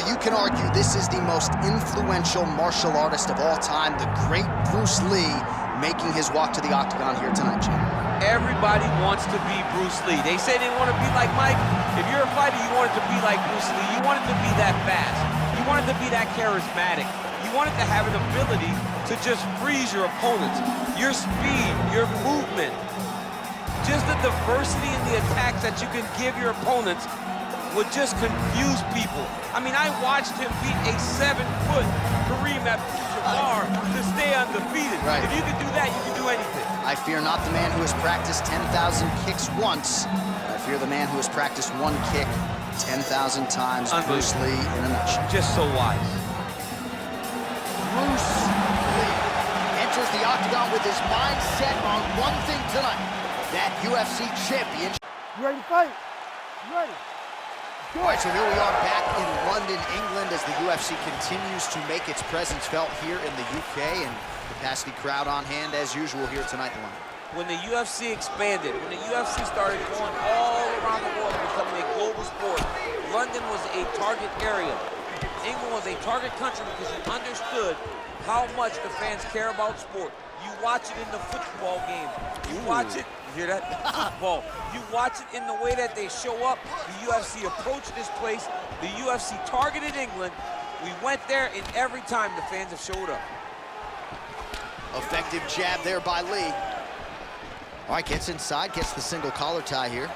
you can argue this is the most influential martial artist of all time, the great Bruce Lee, making his walk to the octagon here tonight, Jim. Everybody wants to be Bruce Lee. They say they want to be like Mike. If you're a fighter, you want it to be like Bruce Lee. You want it to be that fast. You want it to be that charismatic. You want it to have an ability to just freeze your opponents. Your speed, your movement, just the diversity in the attacks that you can give your opponents would just confuse people. I mean, I watched him beat a 7-foot Kareem Abdul-Jabbar to stay undefeated. Right. If you can do that, you can do anything. I fear not the man who has practiced 10,000 kicks once. I fear the man who has practiced one kick 10,000 times. Bruce Lee in a nutshell. Just so wise. Bruce Lee enters the octagon with his mind set on one thing tonight, that UFC championship. You ready to fight? You ready? All right, so here we are back in London, England, as the UFC continues to make its presence felt here in the UK, and capacity crowd on hand as usual here tonight in London. When the UFC expanded, when the UFC started going all around the world and becoming a global sport, London was a target area. England was a target country because you understood how much the fans care about sport. You watch it in the football game. You watch it, you hear that? Football. You watch it in the way that they show up. The UFC approached this place. The UFC targeted England. We went there, and every time the fans have showed up. Effective jab there by Lee. All right, gets inside, gets the single collar tie here.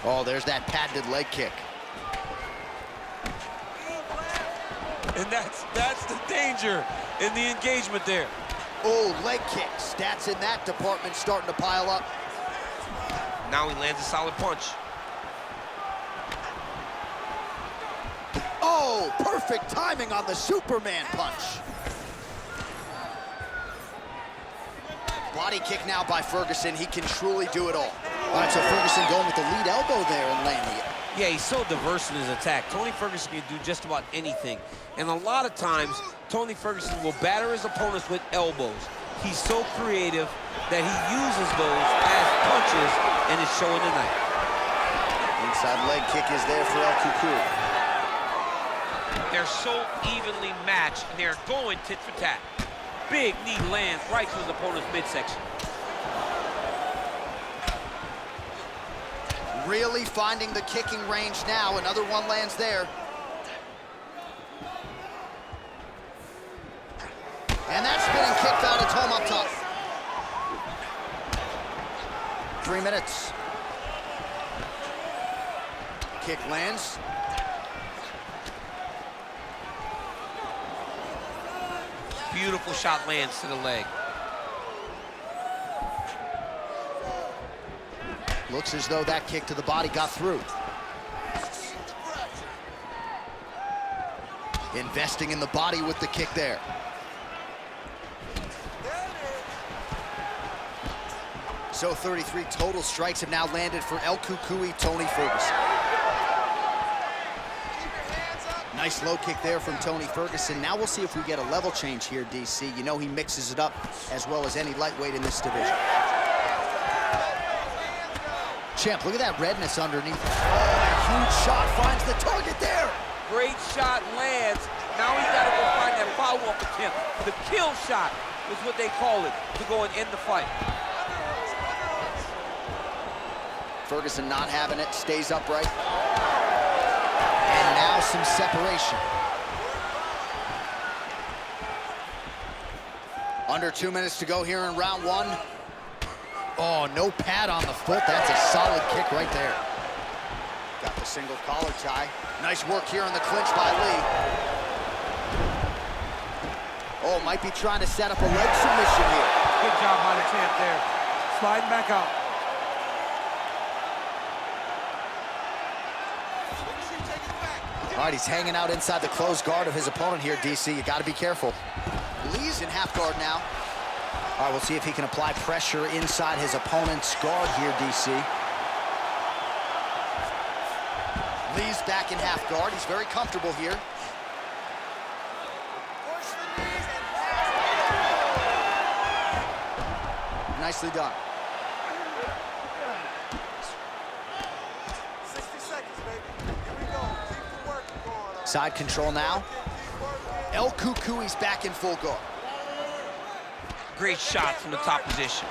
Oh, there's that patented leg kick. And that's the danger in the engagement there. Oh, leg kick. Stats in that department starting to pile up. Now he lands a solid punch. Oh, perfect timing on the Superman punch. Body kick now by Ferguson. He can truly do it all. All right, so Ferguson going with the lead elbow there and landing it. Yeah, he's so diverse in his attack. Tony Ferguson can do just about anything. And a lot of times, Tony Ferguson will batter his opponents with elbows. He's so creative that he uses those as punches, and it's showing tonight. Inside leg kick is there for El Cucuy. They're so evenly matched, and they're going tit for tat. Big knee lands right to his opponent's midsection. Really finding the kicking range now. Another one lands there. And that spinning kick found its home up top. 3 minutes. Kick lands. Beautiful shot lands to the leg. Looks as though that kick to the body got through. Investing in the body with the kick there. So 33 total strikes have now landed for El Cucuy, Tony Ferguson. Nice low kick there from Tony Ferguson. Now we'll see if we get a level change here, DC. You know he mixes it up as well as any lightweight in this division. Champ, look at that redness underneath. Oh, a huge shot finds the target there. Great shot lands. Now he's got to go find that follow-up attempt. The kill shot is what they call it, to go and end the fight. Ferguson not having it, stays upright. And now some separation. Under 2 minutes to go here in round one. Oh, no pad on the foot. That's a solid kick right there. Got the single collar tie. Nice work here in the clinch by Lee. Oh, might be trying to set up a leg submission here. Good job by the champ there. Sliding back out. All right, he's hanging out inside the closed guard of his opponent here, DC. You got to be careful. Lee's in half guard now. All right, we'll see if he can apply pressure inside his opponent's guard here, DC. Lee's back in half guard. He's very comfortable here. Nicely done. 60 seconds, baby. Here we go. Keep the work going, all Side control now. El Cucuy's back in full guard. Great shot from the top position.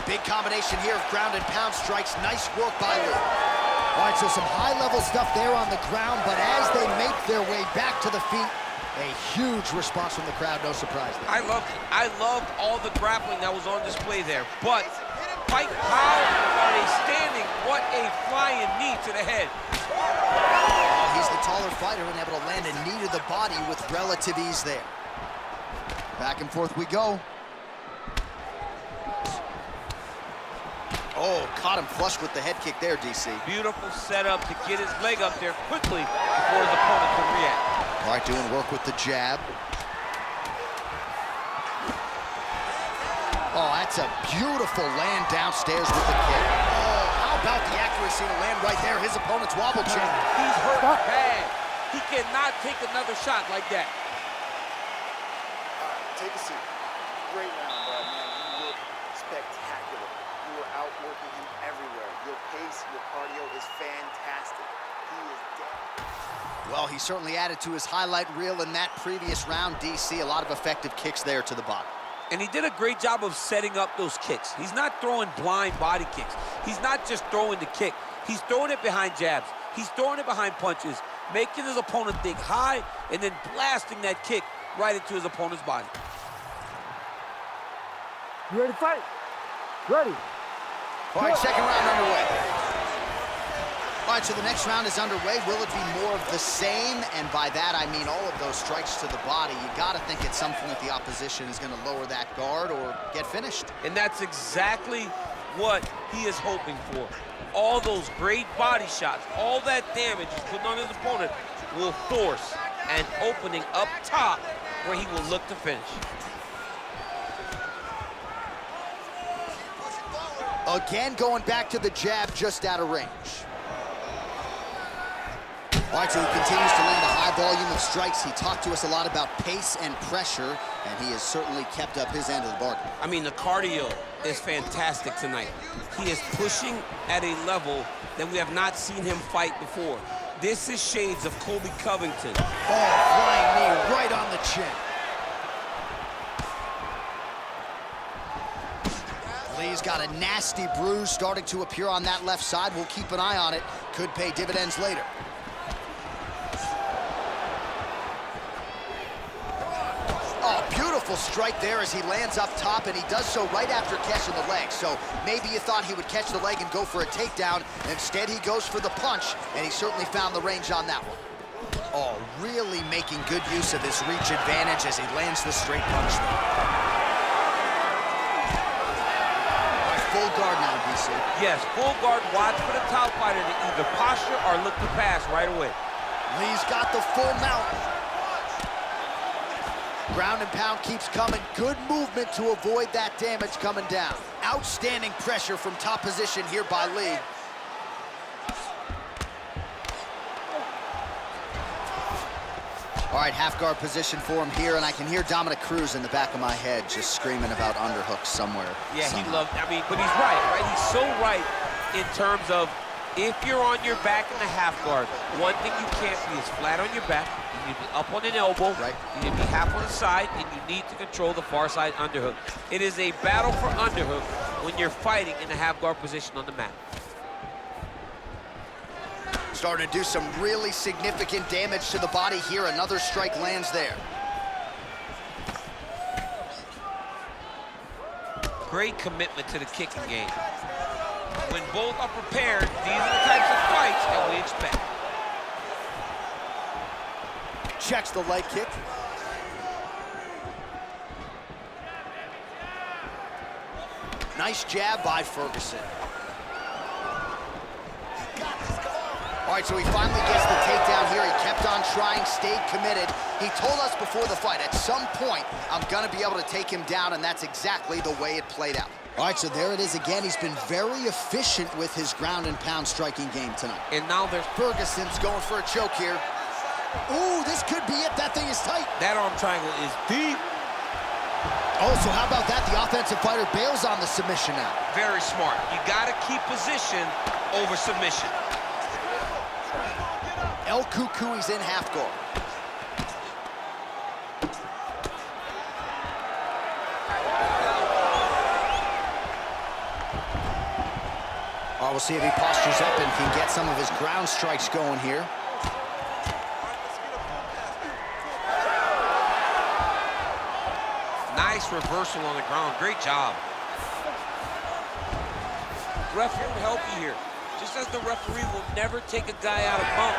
Big combination here of ground and pound strikes. Nice work by Lí. All right, so some high-level stuff there on the ground, but as they make their way back to the feet, a huge response from the crowd, no surprise there. I loved it. I loved all the grappling that was on display there. But, Mike, how are they standing? What a flying knee to the head. He's the taller fighter and able to land a knee to the body with relative ease there. Back and forth we go. Oh, caught him flush with the head kick there, DC. Beautiful setup to get his leg up there quickly before his opponent can react. All right, doing work with the jab. Oh, that's a beautiful land downstairs with the kick. Oh, how about the accuracy to land right there? His opponent's wobble check. He's hurt bad. He cannot take another shot like that. Take a seat. Great round, bud, man. You look spectacular. You were outworking him everywhere. Your pace, your cardio is fantastic. He is dead. Well, he certainly added to his highlight reel in that previous round, DC. A lot of effective kicks there to the body. And he did a great job of setting up those kicks. He's not throwing blind body kicks. He's not just throwing the kick. He's throwing it behind jabs. He's throwing it behind punches, making his opponent think high, and then blasting that kick right into his opponent's body. You ready to fight? Ready. All right, second round underway. All right, so the next round is underway. Will it be more of the same? And by that, I mean all of those strikes to the body. You got to think at some point the opposition is going to lower that guard or get finished. And that's exactly what he is hoping for. All those great body shots, all that damage he's putting on his opponent will force an opening up top where he will look to finish. Again, going back to the jab just out of range. All right, so he continues to land a high volume of strikes. He talked to us a lot about pace and pressure, and he has certainly kept up his end of the bargain. I mean, the cardio is fantastic tonight. He is pushing at a level that we have not seen him fight before. This is shades of Colby Covington. Oh, flying knee right on the chin. Lee's got a nasty bruise starting to appear on that left side. We'll keep an eye on it. Could pay dividends later. Oh, beautiful strike there as he lands up top, and he does so right after catching the leg. So maybe you thought he would catch the leg and go for a takedown. Instead, he goes for the punch, and he certainly found the range on that one. Oh, really making good use of his reach advantage as he lands the straight punch. Full guard now, DC. Yes, full guard. Watch for the top fighter to either posture or look to pass right away. Lee's got the full mount. Ground and pound keeps coming. Good movement to avoid that damage coming down. Outstanding pressure from top position here by Lí. All right, half guard position for him here, and I can hear Dominic Cruz in the back of my head just screaming about underhooks somewhere. Yeah, somehow. he loved, I mean, but he's right? He's so right in terms of if you're on your back in the half guard, one thing you can't be is flat on your back. You need to be up on an elbow. Right. You need to be half on the side, and you need to control the far side underhook. It is a battle for underhook when you're fighting in the half guard position on the mat. Starting to do some really significant damage to the body here. Another strike lands there. Great commitment to the kicking game. When both are prepared, these are the types of fights that we expect. Checks the leg kick. Nice jab by Ferguson. All right, so he finally gets the takedown here. He kept on trying, stayed committed. He told us before the fight, at some point, I'm gonna be able to take him down, and that's exactly the way it played out. All right, so there it is again. He's been very efficient with his ground and pound striking game tonight. And now there's Ferguson's going for a choke here. Ooh, this could be it. That thing is tight. that arm triangle is deep. Oh, so how about that? The offensive fighter bails on the submission now. Very smart. You gotta keep position over submission. El Cucuy's in half guard. All right, we'll see if he postures up and can get some of his ground strikes going here. Nice reversal on the ground. Great job. Ref won't help you here. Just as the referee will never take a guy out of bump,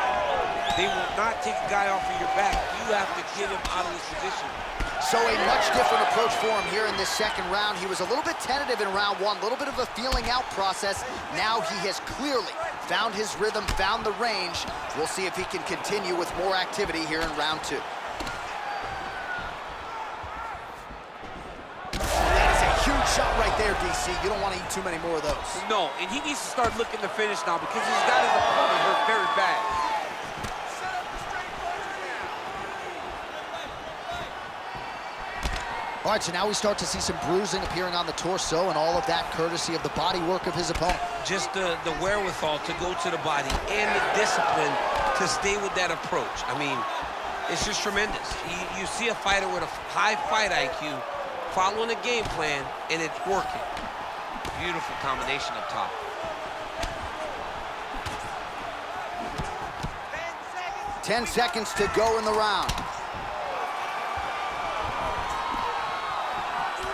they will not take a guy off of your back. You have to get him out of this position. So a much different approach for him here in this second round. He was a little bit tentative in round one, a little bit of a feeling out process. Now he has clearly found his rhythm, found the range. We'll see if he can continue with more activity here in round two. That is a huge shot right there, DC. You don't want to eat too many more of those. No, and he needs to start looking to finish now because he's got his opponent hurt very bad. All right, so now we start to see some bruising appearing on the torso, and all of that courtesy of the body work of his opponent. Just the wherewithal to go to the body and the discipline to stay with that approach. I mean, it's just tremendous. You see a fighter with a high fight IQ following a game plan, and it's working. Beautiful combination up top. 10 seconds to go in the round.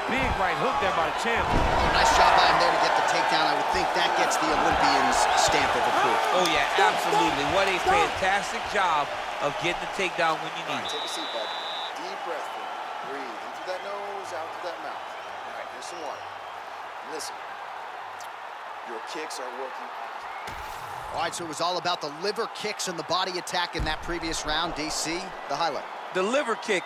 Big right hook there by the champ. Oh, nice job by him there to get the takedown. I would think that gets the Olympians' stamp of approval. Oh, yeah, absolutely. What a fantastic job of getting the takedown when you need it. Take a seat, bud. Deep breath for me. Breathe in through that nose, out through that mouth. All right, here's some water. Listen, your kicks are working awesome. All right, so it was all about the liver kicks and the body attack in that previous round. DC, the highlight. The liver kick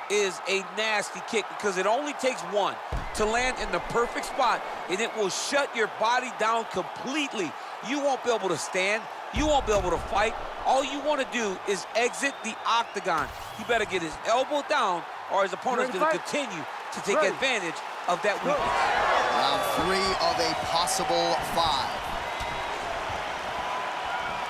is a nasty kick because it only takes one to land in the perfect spot, and it will shut your body down completely. You won't be able to stand. You won't be able to fight. All you want to do is exit the octagon. He better get his elbow down, or his opponent's going to continue to take advantage of that weakness. Round 3 of a possible 5.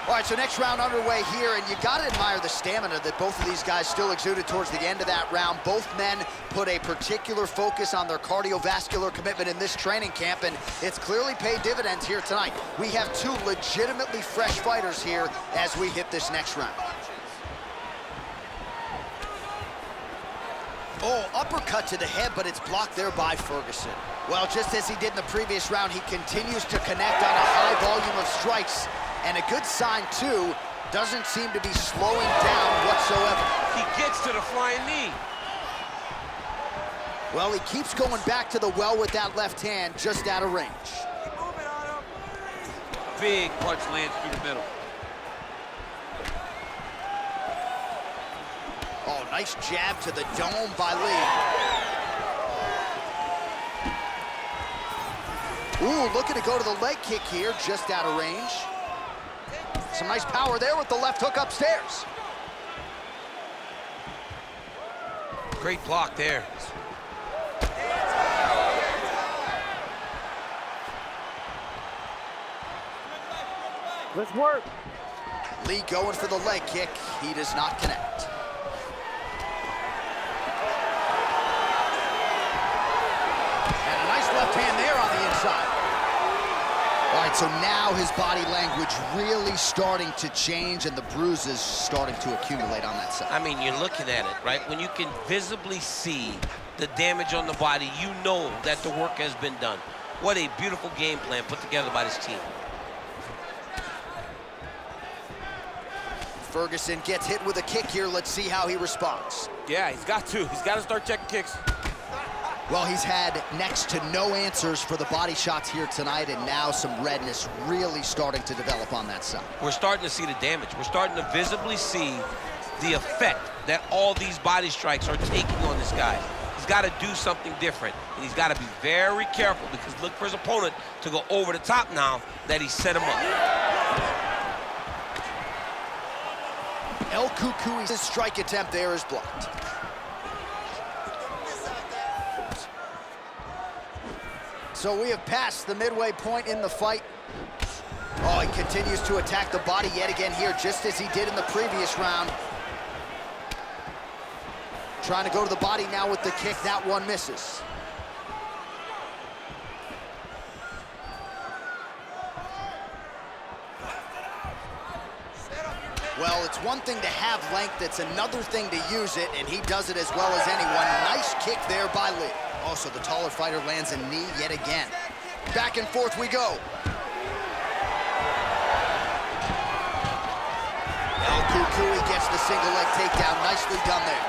All right, so next round underway here, and you got to admire the stamina that both of these guys still exuded towards the end of that round. Both men put a particular focus on their cardiovascular commitment in this training camp, and it's clearly paid dividends here tonight. We have two legitimately fresh fighters here as we hit this next round. Oh, uppercut to the head, but it's blocked there by Ferguson. Well, just as he did in the previous round, he continues to connect on a high volume of strikes. And a good sign, too, doesn't seem to be slowing down whatsoever. He gets to the flying knee. Well, he keeps going back to the well with that left hand, just out of range. Big punch lands through the middle. Oh, nice jab to the dome by Lí. Ooh, looking to go to the leg kick here, just out of range. Some nice power there with the left hook upstairs. Great block there. Let's work. Lí going for the leg kick. He does not connect. And a nice left hand there on the inside. All right, so now his body language really starting to change and the bruises starting to accumulate on that side. I mean, you're looking at it, right? When you can visibly see the damage on the body, you know that the work has been done. What a beautiful game plan put together by this team. Ferguson gets hit with a kick here. Let's see how he responds. Yeah, he's got to. He's got to start checking kicks. Well, he's had next to no answers for the body shots here tonight, and now some redness really starting to develop on that side. We're starting to see the damage. We're starting to visibly see the effect that all these body strikes are taking on this guy. He's got to do something different, and he's got to be very careful because look for his opponent to go over the top now that he set him up. El Cucuy's strike attempt there is blocked. So we have passed the midway point in the fight. Oh, he continues to attack the body yet again here, just as he did in the previous round. Trying to go to the body now with the kick. That one misses. Well, it's one thing to have length, it's another thing to use it, and he does it as well as anyone. Nice kick there by Lí. Also, the taller fighter lands a knee yet again. Back and forth we go. El Cucuy gets the single leg takedown. Nicely done there.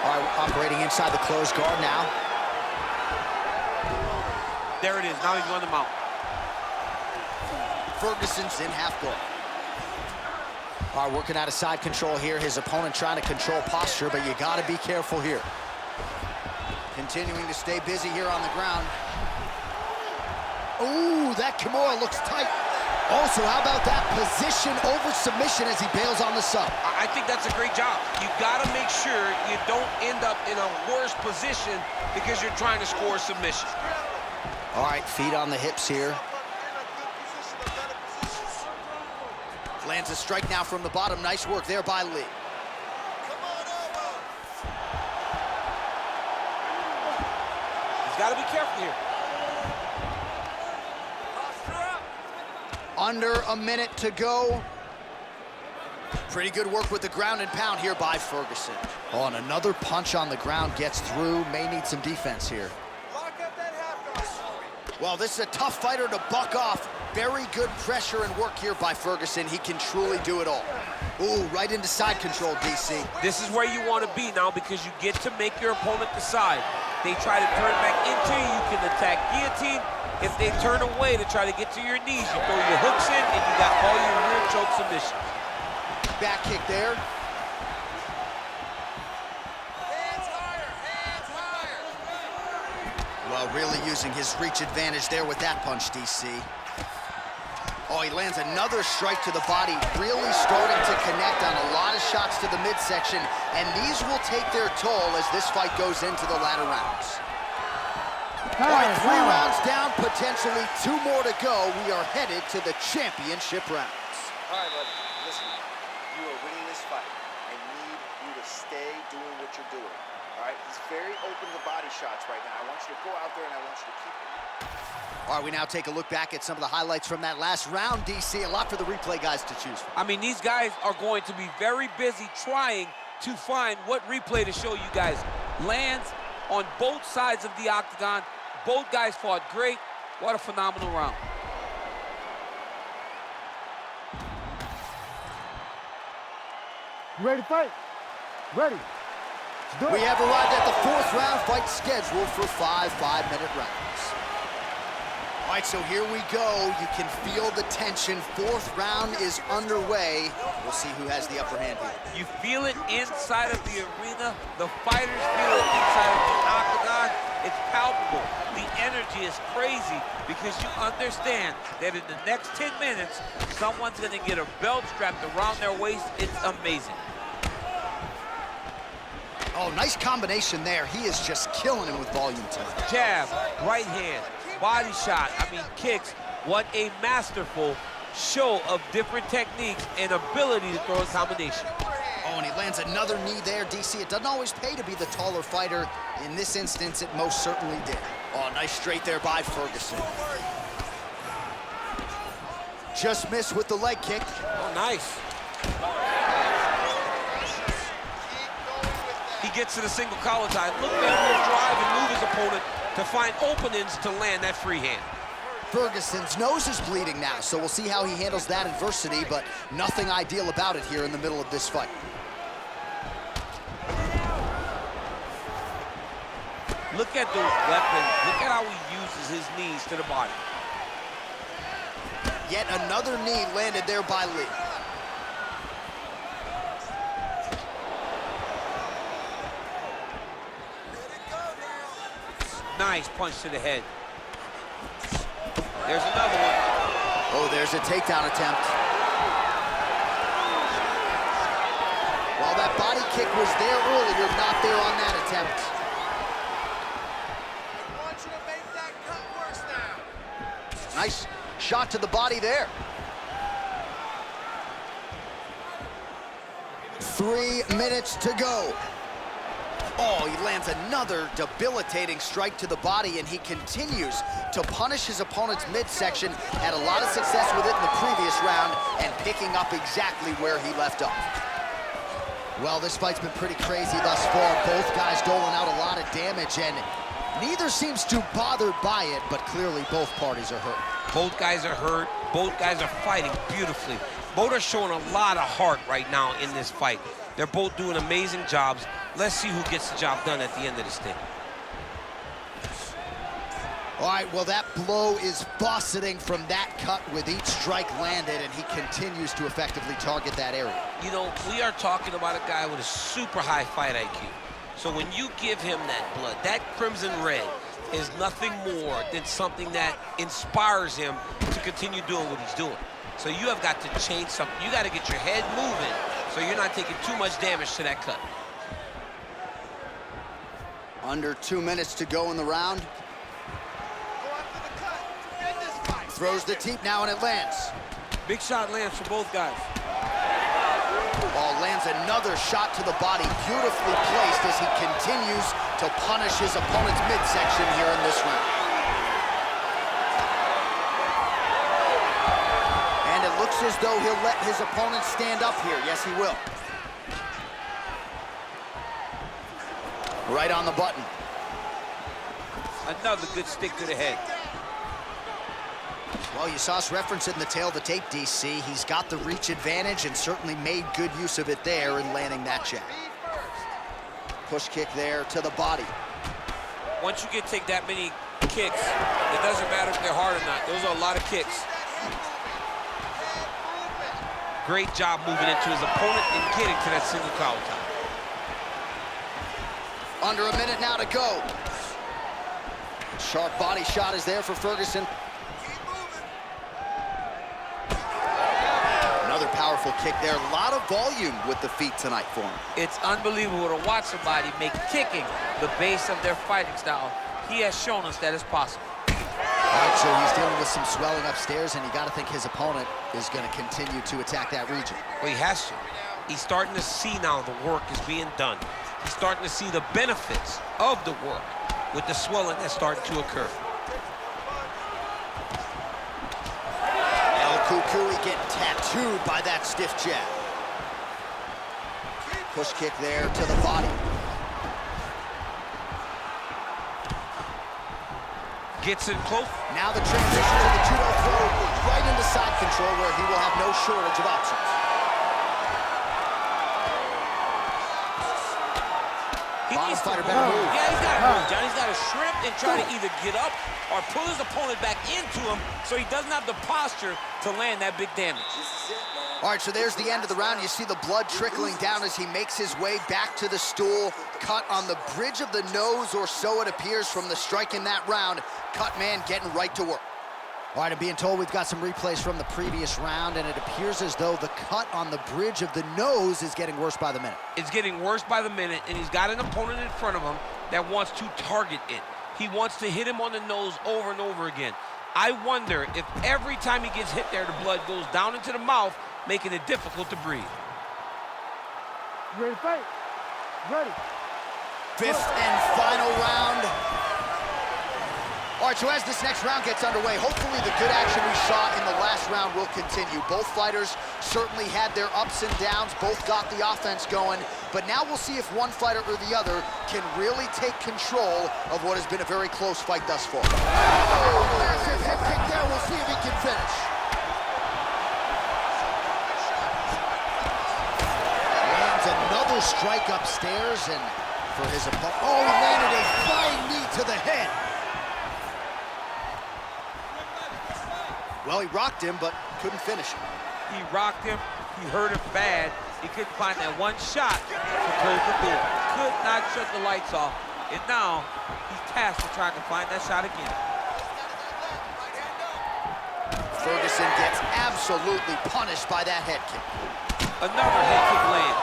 All right, operating inside the closed guard now. There it is. Now he's on the mount. Ferguson's in half guard. All right, working out of side control here. His opponent trying to control posture, but you got to be careful here. Continuing to stay busy here on the ground. Ooh, that Kimura looks tight. Also, how about that position over submission as he bails on the sub? I think that's a great job. You got to make sure you don't end up in a worse position because you're trying to score a submission. All right, feet on the hips here. Lands a strike now from the bottom. Nice work there by Lí. He's got to be careful here. Under a minute to go. Pretty good work with the ground and pound here by Ferguson. Oh, and another punch on the ground gets through. May need some defense here. Well, this is a tough fighter to buck off. Very good pressure and work here by Ferguson. He can truly do it all. Ooh, right into side control, DC. This is where you want to be now because you get to make your opponent decide. They try to turn back into you, you can attack guillotine. If they turn away to try to get to your knees, you throw your hooks in and you got all your rear choke submissions. Back kick there. Hands higher, hands higher. Well, really using his reach advantage there with that punch, DC. Oh, he lands another strike to the body, really starting to connect on a lot of shots to the midsection, and these will take their toll as this fight goes into the latter rounds. All right, 3 rounds down, potentially 2 more to go. We are headed to the championship rounds. All right, buddy, listen, you are winning this fight. I need you to stay doing what you're doing. All right, he's very open to body shots right now. I want you to go out there and I want you to keep it. All right, we now take a look back at some of the highlights from that last round, DC. A lot for the replay guys to choose from. I mean, these guys are going to be very busy trying to find what replay to show you guys. Lands on both sides of the octagon. Both guys fought great. What a phenomenal round. You ready to fight? Ready. Let's do it. We have arrived at the 4th round, fight scheduled for 5 5-minute rounds. All right, so here we go. You can feel the tension. 4th round is underway. We'll see who has the upper hand here. You feel it inside of the arena. The fighters feel it inside of the octagon. It's palpable. The energy is crazy because you understand that in the next 10 minutes, someone's going to get a belt strapped around their waist. It's amazing. Oh, nice combination there. He is just killing him with volume tonight. Jab, right hand, body shot, kicks. What a masterful show of different techniques and ability to throw a combination. Oh, and he lands another knee there, DC. It doesn't always pay to be the taller fighter. In this instance, it most certainly did. Oh, nice straight there by Ferguson. Just missed with the leg kick. Oh, nice. He gets to the single collar tie. Look at him drive and move his opponent to find openings to land that free hand. Ferguson's nose is bleeding now, so we'll see how he handles that adversity, but nothing ideal about it here in the middle of this fight. Look at those weapons. Look at how he uses his knees to the body. Yet another knee landed there by Lí. Nice punch to the head. There's another one. Oh, there's a takedown attempt. While that body kick was there earlier, not there on that attempt. I want you to make that cut worse now. Nice Shot to the body there. 3 minutes to go. Oh, he lands another debilitating strike to the body, and he continues to punish his opponent's midsection. Had a lot of success with it in the previous round and picking up exactly where he left off. Well, this fight's been pretty crazy thus far. Both guys doling out a lot of damage, and neither seems too bothered by it, but clearly both parties are hurt. Both guys are hurt. Both guys are fighting beautifully. Both are showing a lot of heart right now in this fight. They're both doing amazing jobs. Let's see who gets the job done at the end of this thing. All right, well, that blow is buffeting from that cut with each strike landed, and he continues to effectively target that area. You know, we are talking about a guy with a super high fight IQ. So when you give him that blood, that crimson red is nothing more than something that inspires him to continue doing what he's doing. So you have got to change something. You got to get your head moving so you're not taking too much damage to that cut. Under 2 minutes to go in the round. Throws the teep now, and it lands. Big shot lands for both guys. Oh, lands another shot to the body, beautifully placed as he continues to punish his opponent's midsection here in this round. And it looks as though he'll let his opponent stand up here. Yes, he will. Right on the button. Another good stick to the head. Well, you saw us reference it in the tail of the tape, DC. He's got the reach advantage and certainly made good use of it there in landing that jab. Push kick there to the body. Once you take that many kicks, it doesn't matter if they're hard or not. Those are a lot of kicks. Great job moving into his opponent and getting to that single collar top. Under a minute now to go. Sharp body shot is there for Ferguson. Another powerful kick there. A lot of volume with the feet tonight for him. It's unbelievable to watch somebody make kicking the base of their fighting style. He has shown us that it's possible. All right, so he's dealing with some swelling upstairs, and you got to think his opponent is going to continue to attack that region. Well, he has to. He's starting to see now the work is being done. He's starting to see the benefits of the work with the swelling that's starting to occur. El Cucuy getting tattooed by that stiff jab. Push kick there to the body. Gets in close. Now the transition to the judo throw right into side control where he will have no shortage of options. Bottom fighter better move. Yeah, he's got to move, John. He's got to shrimp and try to either get up or pull his opponent back into him so he doesn't have the posture to land that big damage. All right, so there's the end of the round. You see the blood trickling down as he makes his way back to the stool. Cut on the bridge of the nose, or so it appears from the strike in that round. Cut man getting right to work. All right, I'm being told we've got some replays from the previous round, and it appears as though the cut on the bridge of the nose is getting worse by the minute. It's getting worse by the minute, and he's got an opponent in front of him that wants to target it. He wants to hit him on the nose over and over again. I wonder if every time he gets hit there, the blood goes down into the mouth, making it difficult to breathe. You ready to fight? Ready. Fifth and final round. All right, so as this next round gets underway, hopefully the good action we saw in the last round will continue. Both fighters certainly had their ups and downs, both got the offense going, but now we'll see if one fighter or the other can really take control of what has been a very close fight thus far. Oh, massive hip kick there. We'll see if he can finish. Lands another strike upstairs, and for his opponent, oh, he landed a flying knee to the head. Well, he rocked him, but couldn't finish him. He rocked him. He hurt him bad. He couldn't find that one shot to close the door. Could not shut the lights off. And now he's tasked with trying to find that shot again. Ferguson gets absolutely punished by that head kick. Another head kick land.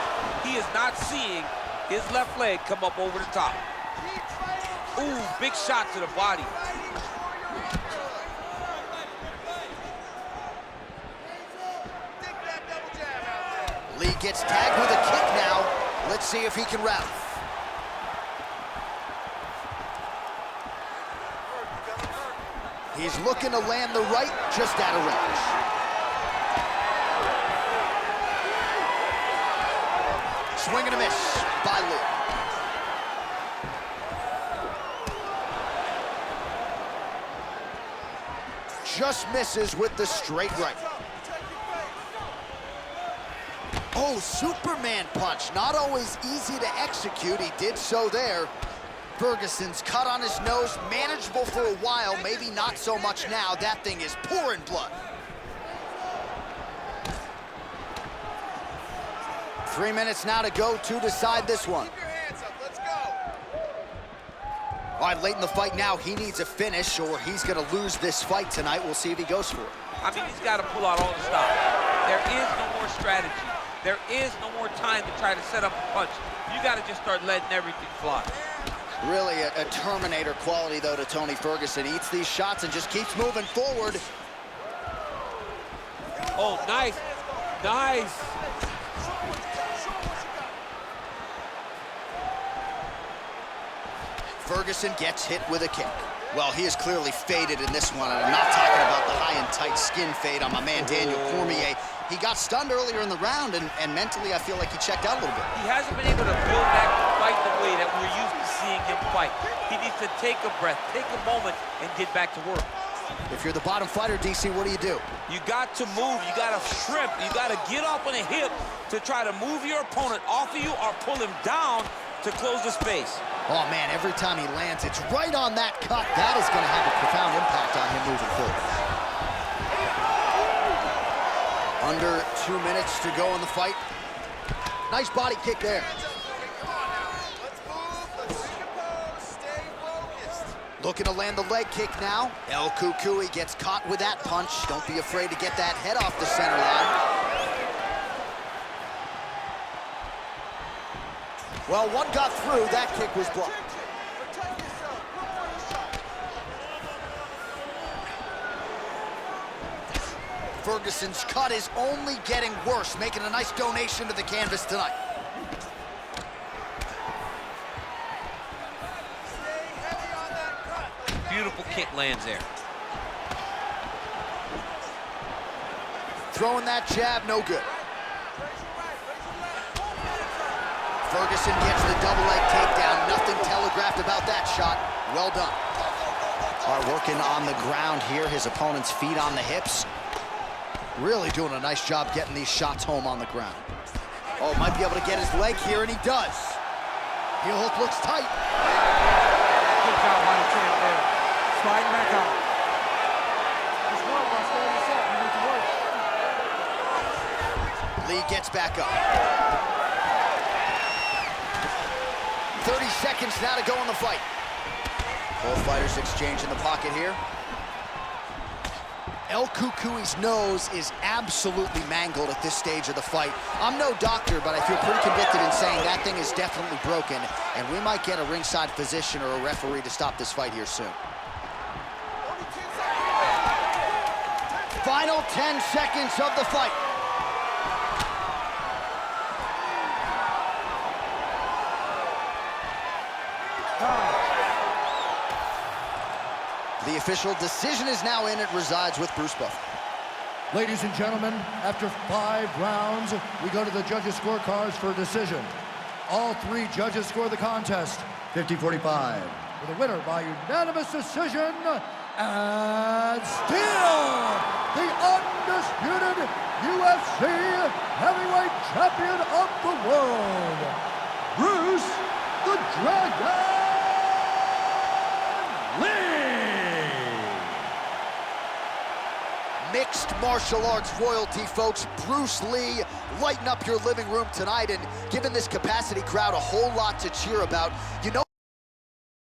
He is not seeing his left leg come up over the top. Ooh, big shot to the body. Lí gets tagged with a kick now. Let's see if he can rally. He's looking to land the right, just out of range. Swing and a miss by Lí. Just misses with the straight right. Oh, Superman punch. Not always easy to execute. He did so there. Ferguson's cut on his nose, manageable for a while, maybe not so much now. That thing is pouring blood. 3 minutes now to go to decide this one. Keep your hands up, let's go. All right, late in the fight now, he needs a finish or he's gonna lose this fight tonight. We'll see if he goes for it. I mean, he's got to pull out all the stops. There is no more strategy. There is no more time to try to set up a punch. You got to just start letting everything fly. Really a Terminator quality, though, to Tony Ferguson. Eats these shots and just keeps moving forward. Oh, nice. Nice. Ferguson gets hit with a kick. Well, he is clearly faded in this one, and I'm not talking about the high and tight skin fade on my man Daniel Cormier. He got stunned earlier in the round, and mentally I feel like he checked out a little bit. He hasn't been able to build back the fight the way that we're used to seeing him fight. He needs to take a breath, take a moment, and get back to work. If you're the bottom fighter, DC, what do? You got to move, you got to shrimp, you got to get up on a hip to try to move your opponent off of you or pull him down to close the space. Oh, man, every time he lands, it's right on that cut. That is going to have a profound impact on him moving forward. Under 2 minutes to go in the fight. Nice body kick there. Come on now, let's move, let's recompose, stay focused. Looking to land the leg kick now. El Cucuy gets caught with that punch. Don't be afraid to get that head off the center line. Well, one got through. That kick was blocked. Ferguson's cut is only getting worse, making a nice donation to the canvas tonight. Stay heavy on that cut. Beautiful kick lands there. Throwing that jab, no good. Ferguson gets the double leg takedown. Nothing telegraphed about that shot. Well done. All right, working on the ground here. His opponent's feet on the hips. Really doing a nice job getting these shots home on the ground. Oh, might be able to get his leg here, and he does. Heel hook looks tight. Good job by the champ there. Sliding back out. Just work while staying this up. You need to work. Lí gets back up. 30 seconds now to go in the fight. Both fighters exchange in the pocket here. El Cucuy's nose is absolutely mangled at this stage of the fight. I'm no doctor, but I feel pretty convicted in saying that thing is definitely broken, and we might get a ringside physician or a referee to stop this fight here soon. Final 10 seconds of the fight. The official decision is now in. It resides with Bruce Buffer. Ladies and gentlemen, after 5 rounds, we go to the judges' scorecards for a decision. All 3 judges score the contest 50-45. For the winner by unanimous decision, and still the undisputed UFC heavyweight champion of the world, Bruce the Dragon Lí. Mixed martial arts royalty, folks. Bruce Lí, lighten up your living room tonight and giving this capacity crowd a whole lot to cheer about. You know